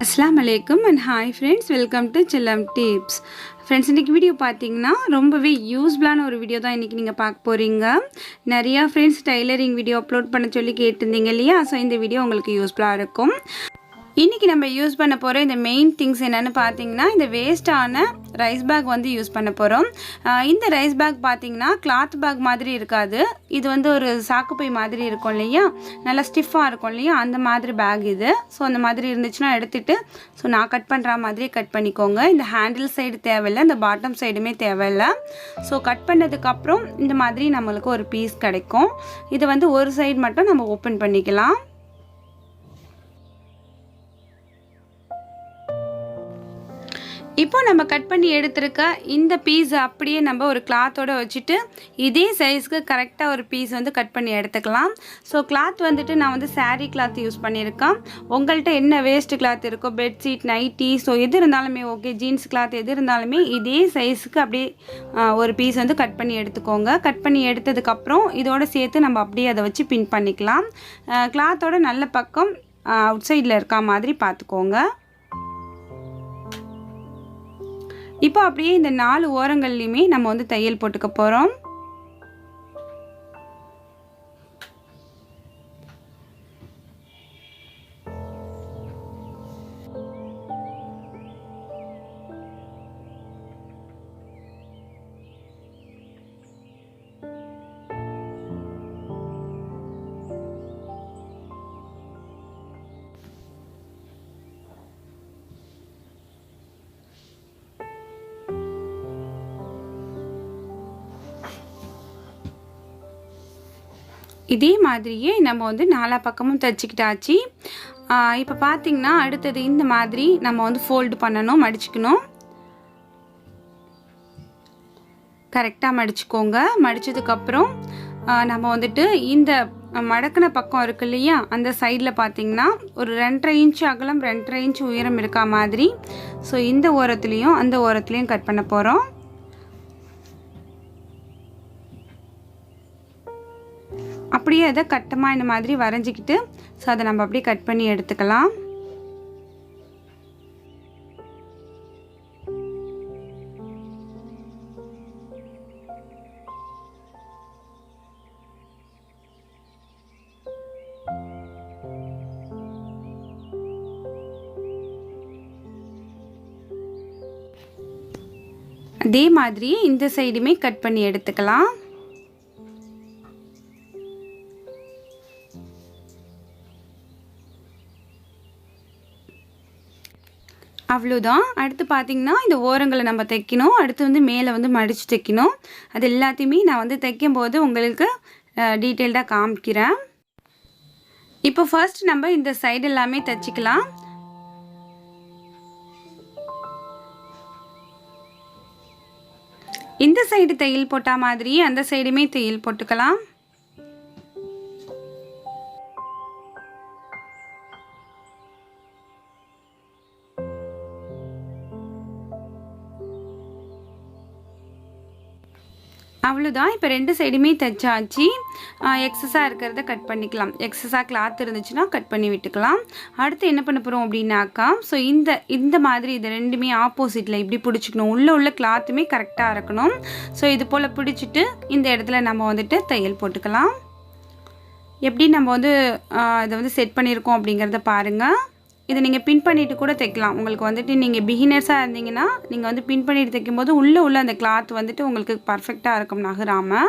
அஸ்ஸலாமு அலைக்கும் and hi friends, welcome to செல்லம் டிப்ஸ். ஃப்ரெண்ட்ஸ், இன்றைக்கி வீடியோ பார்த்தீங்கன்னா ரொம்பவே யூஸ்ஃபுல்லான ஒரு வீடியோ தான் இன்றைக்கி நீங்கள் பார்க்க போகிறீங்க. நிறையா ஃப்ரெண்ட்ஸ் டைலரிங் வீடியோ அப்லோட் பண்ண சொல்லி கேட்டிருந்தீங்க இல்லையா? ஸோ இந்த வீடியோ உங்களுக்கு யூஸ்ஃபுல்லாக இருக்கும். இன்றைக்கி நம்ம யூஸ் பண்ண போகிற இந்த மெயின் திங்ஸ் என்னென்னு பார்த்தீங்கன்னா, இந்த வேஸ்ட்டான ரைஸ் பேக் வந்து யூஸ் பண்ண போகிறோம். இந்த ரைஸ் பேக் பார்த்தீங்கன்னா கிளாத் பேக் மாதிரி இருக்காது. இது வந்து ஒரு சாக்குப்பை மாதிரி இருக்கும் இல்லையா, நல்லா ஸ்டிஃபாக இருக்கும் இல்லையா, அந்த மாதிரி பேக் இது. ஸோ அந்த மாதிரி இருந்துச்சுன்னா எடுத்துகிட்டு நான் கட் பண்ணுற மாதிரியே கட் பண்ணிக்கோங்க. இந்த ஹேண்டில் சைடு தேவையில்லை, இந்த பாட்டம் சைடுமே தேவையில்லை. ஸோ கட் பண்ணதுக்கப்புறம் இந்த மாதிரி நம்மளுக்கு ஒரு பீஸ் கிடைக்கும். இது வந்து ஒரு சைடு மட்டும் நம்ம ஓப்பன் பண்ணிக்கலாம். இப்போ நம்ம கட் பண்ணி எடுத்துருக்க இந்த பீஸ் அப்படியே நம்ம ஒரு கிளாத்தோடு வச்சுட்டு இதே சைஸ்க்கு கரெக்டாக ஒரு பீஸ் வந்து கட் பண்ணி எடுத்துக்கலாம். ஸோ கிளாத் வந்துட்டு நான் வந்து saree கிளாத் யூஸ் பண்ணியிருக்கேன். உங்கள்கிட்ட என்ன வேஸ்ட் கிளாத் இருக்கோ, பெட்ஷீட், நைட்டி, ஸோ எது இருந்தாலுமே ஓகே, ஜீன்ஸ் கிளாத் எது இருந்தாலுமே இதே சைஸுக்கு அப்படியே ஒரு பீஸ் வந்து கட் பண்ணி எடுத்துக்கோங்க. கட் பண்ணி எடுத்ததுக்கப்புறம் இதோடு சேர்த்து நம்ம அப்படியே அதை வச்சு பின் பண்ணிக்கலாம். கிளாத்தோட நல்ல பக்கம் அவுட் சைடில் இருக்கா மாதிரி பார்த்துக்கோங்க. இப்போ அப்படியே இந்த 4 ஓரங்கள்லையுமே நம்ம வந்து தையல் போட்டுக்க போகிறோம். இதே மாதிரியே நம்ம வந்து 4 பக்கமும் தைச்சிக்கிட்டாச்சு. இப்போ பார்த்திங்கன்னா அடுத்தது இந்த மாதிரி நம்ம வந்து ஃபோல்டு பண்ணணும், மடிச்சுக்கணும். கரெக்டாக மடிச்சுக்கோங்க. மடித்ததுக்கப்புறம் நம்ம வந்துட்டு இந்த மடக்கின பக்கம் இருக்கு இல்லையா, அந்த சைடில் பார்த்திங்கன்னா ஒரு 2.5 இன்ச் அகலம் 2.5 இன்ச் உயரம் இருக்கா மாதிரி. ஸோ இந்த ஓரத்துலேயும் அந்த ஓரத்துலேயும் கட் பண்ண போகிறோம். அப்படியே அதை கட்டமாக இந்த மாதிரி வரைஞ்சிக்கிட்டு அதை நம்ம அப்படியே கட் பண்ணி எடுத்துக்கலாம். அதே மாதிரி இந்த சைடுமே கட் பண்ணி எடுத்துக்கலாம். அவ்வளோதான். அடுத்து பார்த்திங்கன்னா இந்த ஓரங்களை நம்ம தைக்கணும். அடுத்து வந்து மேலே வந்து மடித்து தைக்கணும். அது எல்லாத்தையுமே நான் வந்து தைக்கும்போது உங்களுக்கு டீட்டெயில்டாக காமிக்கிறேன். இப்போ ஃபர்ஸ்ட் நம்ம இந்த சைடு எல்லாமே தைச்சிக்கலாம். இந்த சைடு தையல் போட்டால் மாதிரி அந்த சைடுமே தையல் போட்டுக்கலாம். அவ்வளோதான். இப்போ 2 சைடுமே தைச்சாச்சு. எக்ஸஸாக இருக்கிறத கட் பண்ணிக்கலாம். எக்ஸஸாக கிளாத் இருந்துச்சுன்னா கட் பண்ணி விட்டுக்கலாம். அடுத்து என்ன பண்ண போகிறோம் அப்படின்னாக்கா, ஸோ இந்த மாதிரி இது ரெண்டுமே ஆப்போசிட்டில் இப்படி பிடிச்சிக்கணும். உள்ள கிளாத்துமே கரெக்டாக இருக்கணும். ஸோ இது போல் பிடிச்சிட்டு இந்த இடத்துல நம்ம வந்துட்டு தையல் போட்டுக்கலாம். எப்படி நம்ம வந்து இதை வந்து செட் பண்ணியிருக்கோம் அப்படிங்கிறத பாருங்கள். இதை நீங்கள் பின் பண்ணிவிட்டு கூட தைக்கலாம். உங்களுக்கு வந்துட்டு நீங்கள் பிகினர்ஸாக இருந்தீங்கன்னா நீங்கள் வந்து பின் பண்ணிட்டு தைக்கும்போது உள்ள அந்த கிளாத் வந்துட்டு உங்களுக்கு பர்ஃபெக்டாக இருக்கும், நகராமல்.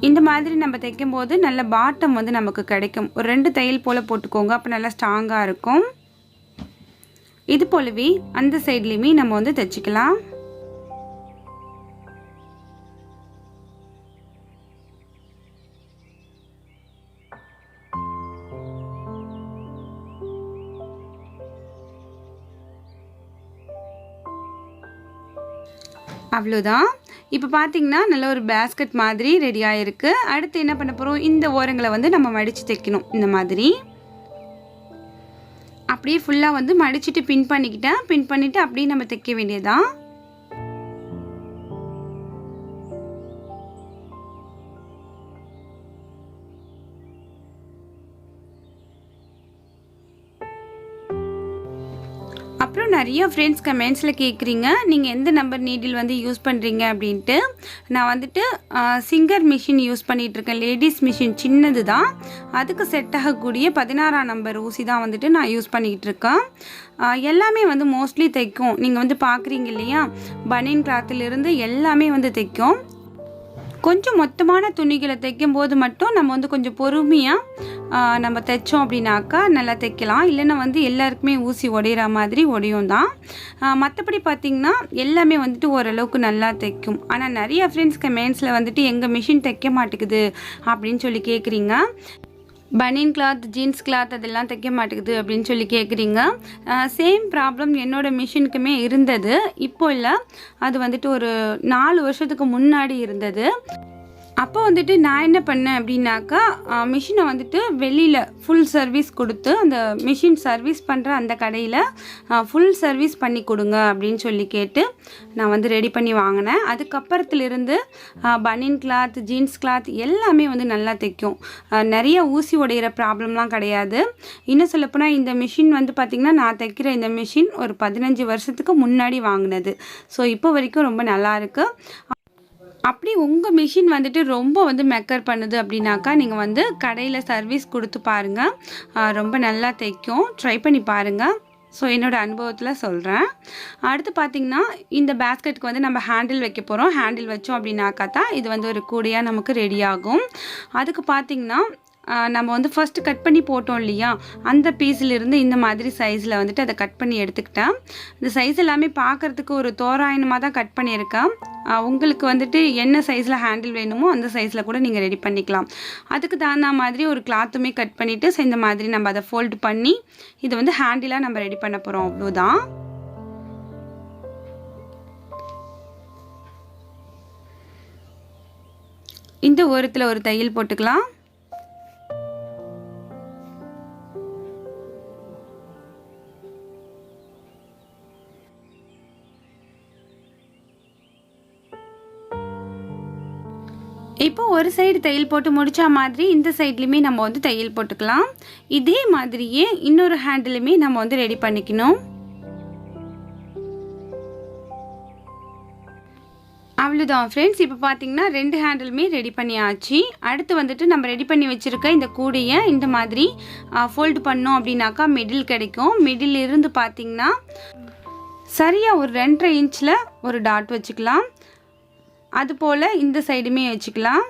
இந்த மாதிரி நம்ம தைக்கும்போது நல்ல பாட்டம் வந்து நமக்கு கிடைக்கும். ஒரு 2 தையல் போல் போட்டுக்கோங்க, அப்போ நல்லா ஸ்ட்ராங்காக இருக்கும். இது போலவே அந்த சைட்லேயுமே நம்ம வந்து தைச்சிக்கலாம். அவ்வளோதான். இப்போ பார்த்திங்கன்னா நல்ல ஒரு பேஸ்கெட் மாதிரி ரெடி ஆகிருக்கு. அடுத்து என்ன பண்ண போகிறோம், இந்த ஓரங்களை வந்து நம்ம மடித்து தைக்கணும். இந்த மாதிரி அப்படியே ஃபுல்லாக வந்து மடிச்சுட்டு பின் பண்ணிவிட்டு அப்படியே நம்ம தைக்க வேண்டியதான். அப்புறம் நிறைய ஃப்ரெண்ட்ஸ் கமெண்ட்ஸில் கேட்குறீங்க, நீங்கள் எந்த நம்பர் நீடில் வந்து யூஸ் பண்ணுறீங்க அப்படின்ட்டு. நான் வந்துட்டு சிங்கர் மிஷின் யூஸ் பண்ணிகிட்ருக்கேன். லேடிஸ் மிஷின் சின்னது தான், அதுக்கு செட் ஆகக்கூடிய 16ஆம் நம்பர் ஊசி தான் வந்துட்டு நான் யூஸ் பண்ணிக்கிட்டு இருக்கேன். எல்லாமே வந்து மோஸ்ட்லி தைக்கும். நீங்கள் வந்து பார்க்குறீங்க இல்லையா, பனியன் கிளாத்திலிருந்து எல்லாமே வந்து தைக்கும். கொஞ்சம் மொத்தமான துணிகளை தைக்கும் போது மட்டும் நம்ம வந்து கொஞ்சம் பொறுமையாக நம்ம தைச்சோம் அப்படின்னாக்கா நல்லா தைக்கலாம். இல்லைன்னா வந்து எல்லாருக்குமே ஊசி உடையிற மாதிரி உடையும் தான். மற்றபடி பார்த்திங்கன்னா எல்லாமே வந்துட்டு ஓரளவுக்கு நல்லா தைக்கும். ஆனால் நிறைய ஃப்ரெண்ட்ஸ் கமெண்ட்ஸில் வந்துட்டு எங்கள் மிஷின் தைக்க மாட்டேங்குது அப்படின்னு சொல்லி கேட்குறீங்க. பனியன் கிளாத், ஜீன்ஸ் கிளாத் அதெல்லாம் தைக்க மாட்டேங்குது அப்படின்னு சொல்லி கேட்குறீங்க. சேம் ப்ராப்ளம் என்னோடய மிஷினுக்குமே இருந்தது. இப்போ இல்லை, அது வந்துட்டு ஒரு 4 வருஷத்துக்கு முன்னாடி இருந்தது. அப்போ வந்துட்டு நான் என்ன பண்ணேன் அப்படின்னாக்கா, மிஷினை வந்துட்டு வெளியில் ஃபுல் சர்வீஸ் கொடுத்து, அந்த மிஷின் சர்வீஸ் பண்ணுற அந்த கடையில் ஃபுல் சர்வீஸ் பண்ணி கொடுங்க அப்படின்னு சொல்லி கேட்டு நான் வந்து ரெடி பண்ணி வாங்கினேன். அதுக்கப்புறத்துலேருந்து பனியன் கிளாத், ஜீன்ஸ் கிளாத் எல்லாமே வந்து நல்லா தைக்கும். நிறைய ஊசி உடையிற ப்ராப்ளம்லாம் கிடையாது. இன்னும் சொல்லப்போனால் இந்த மிஷின் வந்து பார்த்திங்கன்னா, நான் தைக்கிற இந்த மிஷின் ஒரு 15 வருஷத்துக்கு முன்னாடி வாங்கினது. ஸோ இப்போ வரைக்கும் ரொம்ப நல்லாயிருக்கு. அப்படி உங்கள் மிஷின் வந்துட்டு ரொம்ப வந்து மெக்கர் பண்ணுது அப்படின்னாக்கா, நீங்கள் வந்து கடையில் சர்வீஸ் கொடுத்து பாருங்கள். ரொம்ப நல்லா தைக்கும். ட்ரை பண்ணி பாருங்கள். ஸோ என்னோடய அனுபவத்தில் சொல்கிறேன். அடுத்து பார்த்திங்கன்னா, இந்த பேஸ்கெட்டுக்கு வந்து நம்ம ஹேண்டில் வைக்க போகிறோம். ஹேண்டில் வச்சோம் அப்படின்னாக்கா தான் இது வந்து ஒரு கூடையாக நமக்கு ரெடி ஆகும். அதுக்கு பார்த்திங்கன்னா, நம்ம வந்து ஃபஸ்ட்டு கட் பண்ணி போட்டோம் இல்லையா, அந்த பீஸிலிருந்து இந்த மாதிரி சைஸில் வந்துட்டு அதை கட் பண்ணி எடுத்துக்கிட்டேன். இந்த சைஸ் எல்லாமே பார்க்குறதுக்கு ஒரு தோராயமாக தான் கட் பண்ணியிருக்கேன். உங்களுக்கு வந்துட்டு என்ன சைஸில் ஹேண்டில் வேணுமோ அந்த சைஸில் கூட நீங்கள் ரெடி பண்ணிக்கலாம். அதுக்கு தகுந்த மாதிரி ஒரு கிளாத்துமே கட் பண்ணிவிட்டு, ஸோ இந்த மாதிரி நம்ம அதை ஃபோல்டு பண்ணி இதை வந்து ஹேண்டிலாக நம்ம ரெடி பண்ண போகிறோம். அவ்வளோதான். இந்த ஓரத்தில் ஒரு தையல் போட்டுக்கலாம். இப்போ ஒரு சைடு தையல் போட்டு முடிச்ச மாதிரி இந்த சைட்லையுமே நம்ம வந்து தையல் போட்டுக்கலாம். இதே மாதிரியே இன்னொரு ஹேண்டிலுமே நம்ம வந்து ரெடி பண்ணிக்கணும். அவ்வளோதான் ஃப்ரெண்ட்ஸ். இப்போ பார்த்தீங்கன்னா 2 ஹேண்டிலுமே ரெடி பண்ணியாச்சு. அடுத்து வந்துட்டு நம்ம ரெடி பண்ணி வச்சுருக்க இந்த கூடையை இந்த மாதிரி ஃபோல்டு பண்ணோம் அப்படின்னாக்கா மிடில் கிடைக்கும். மிடில் இருந்து பார்த்திங்கன்னா சரியாக ஒரு 2.5 இன்ச்சில் ஒரு டாட் வச்சுக்கலாம். அதுபோல் இந்த சைடுமே வச்சுக்கலாம்.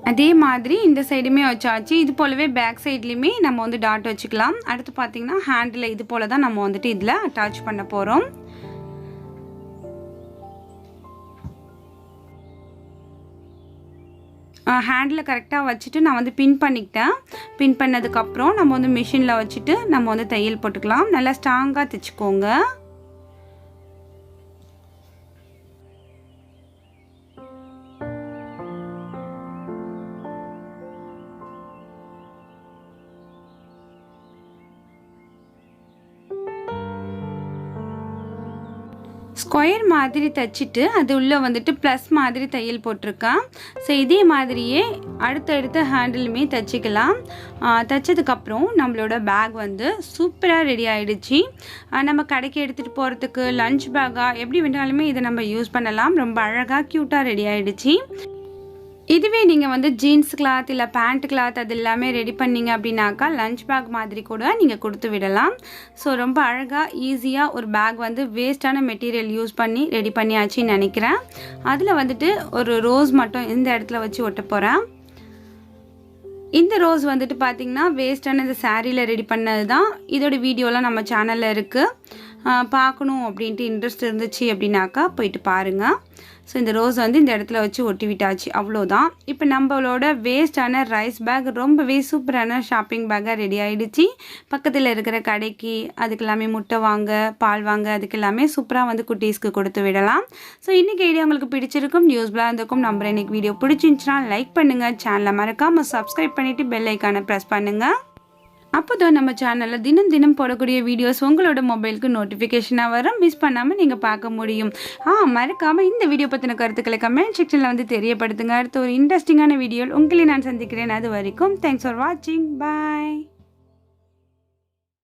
அதே மாதிரி இந்த சைடுமே வச்சாச்சு. இது போலவே பேக் சைட்லேயுமே நம்ம வந்து டாட் வச்சுக்கலாம். அடுத்து பார்த்திங்கன்னா ஹேண்டில் இது போல் தான் நம்ம வந்துட்டு இதில் அட்டாச் பண்ண போகிறோம். ஹேண்டில் கரெக்டாக வச்சுட்டு நான் வந்து பின் பண்ணிக்கிட்டேன். பின் பண்ணதுக்கப்புறம் நம்ம வந்து மிஷினில் வச்சுட்டு நம்ம வந்து தையல் போட்டுக்கலாம். நல்லா ஸ்ட்ராங்காக தைச்சிக்கோங்க. ஸ்கொயர் மாதிரி தைச்சிட்டு அது உள்ளே வந்துட்டு ப்ளஸ் மாதிரி தையல் போட்டிருக்கேன். ஸோ இதே மாதிரியே அடுத்தடுத்த ஹேண்டிலுமே தைச்சிக்கலாம். தைச்சதுக்கப்புறம் நம்மளோட பேக் வந்து சூப்பராக ரெடி ஆகிடுச்சு. நம்ம கடைக்கு எடுத்துகிட்டு போகிறதுக்கு லஞ்ச் பேக்காக எப்படி வேணாலுமே இதை நம்ம யூஸ் பண்ணலாம். ரொம்ப அழகாக க்யூட்டாக ரெடி ஆகிடுச்சு. இதுவே நீங்கள் வந்து ஜீன்ஸ் கிளாத் இல்லை பேண்ட் கிளாத் அது எல்லாமே ரெடி பண்ணிங்க அப்படின்னாக்கா லஞ்ச் பேக் மாதிரி கூட நீங்கள் கொடுத்து விடலாம். ஸோ ரொம்ப அழகாக ஈஸியாக ஒரு பேக் வந்து வேஸ்ட்டான மெட்டீரியல் யூஸ் பண்ணி ரெடி பண்ணியாச்சுன்னு நினைக்கிறேன். அதில் வந்துட்டு ஒரு ரோஸ் மட்டும் இந்த இடத்துல வச்சு ஒட்ட போகிறேன். இந்த ரோஸ் வந்துட்டு பார்த்திங்கன்னா வேஸ்ட்டான இந்த சாரியில் ரெடி பண்ணது தான். இதோட வீடியோலாம் நம்ம சேனலில் இருக்குது. பார்க்கணும் அப்படின்ட்டு இன்ட்ரெஸ்ட் இருந்துச்சு அப்படின்னாக்கா போயிட்டு பாருங்கள். ஸோ இந்த ரோஸ் வந்து இந்த இடத்துல வச்சு ஒட்டி விட்டாச்சு. அவ்வளோதான். இப்போ நம்மளோட வேஸ்டான ரைஸ் பேக் ரொம்பவே சூப்பரான ஷாப்பிங் பேக்காக ரெடி ஆகிடுச்சு. பக்கத்தில் இருக்கிற கடைக்கு அதுக்கு எல்லாமே முட்டை வாங்க, பால் வாங்க, அதுக்கு எல்லாமே சூப்பராக வந்து குட்டீஸ்க்கு கொடுத்து விடலாம். ஸோ இன்றைக்கி ஐடியா உங்களுக்கு பிடிச்சிருக்கும், யூஸ்ஃபுல்லாக இருந்திருக்கும் நம்புறேன். இன்றைக்கி வீடியோ பிடிச்சிருந்துச்சுன்னா லைக் பண்ணுங்கள், சேனலை மறக்காமல் சப்ஸ்கிரைப் பண்ணிவிட்டு பெல் ஐக்கானை ப்ரெஸ் பண்ணுங்கள். அப்போ தான் நம்ம சேனலில் தினம் தினம் போடக்கூடிய வீடியோஸ் உங்களோட மொபைலுக்கு நோட்டிஃபிகேஷனாக வரும். மிஸ் பண்ணாமல் நீங்கள் பார்க்க முடியும். மறக்காமல் இந்த வீடியோ பற்றின கருத்துக்களை கமெண்ட் செக்ஷனில் வந்து தெரியப்படுத்துங்க. அடுத்த ஒரு இன்ட்ரெஸ்டிங்கான வீடியோவில் உங்களை நான் சந்திக்கிறேன். அது வரைக்கும் தேங்க்ஸ் ஃபார் வாட்சிங். பாய்.